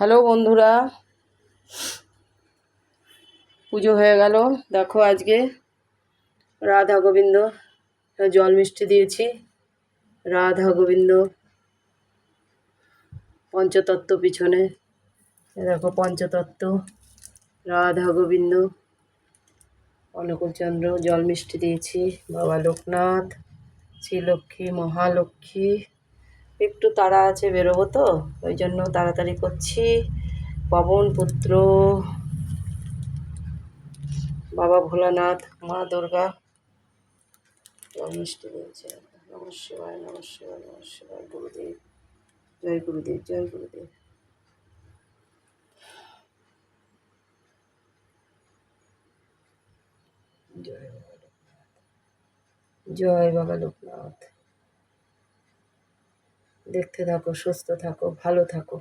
Hello বন্ধুরা, পুজো হয়ে গেল। দেখো আজকে রাধা গোবিন্দ জল মিষ্টি দিয়েছি। রাধা গোবিন্দ পঞ্চতত্ত্ব পিছনে দেখো, পঞ্চতত্ত্ব রাধা গোবিন্দ অনুকূলচন্দ্র জল মিষ্টি দিয়েছি। বাবা লোকনাথ, শ্রীলক্ষ্মী, মহালক্ষ্মী। একটু তাড়া আছে, বেরোবো তো, ওই জন্য তাড়াতাড়ি করছি। পবন পুত্র, বাবা ভোলানাথ, মা দুর্গা জল মিষ্টি দিয়েছে। নমঃ শিবায়, নমঃ শিবায়, নমঃ শিবায়। গুরুদেব, জয় গুরুদেব, জয় গুরুদেব। জয় বাবা লোকনাথ, জয় বাবা লোকনাথ। দেখতে থাকো, সুস্থ থাকো, ভালো থাকো।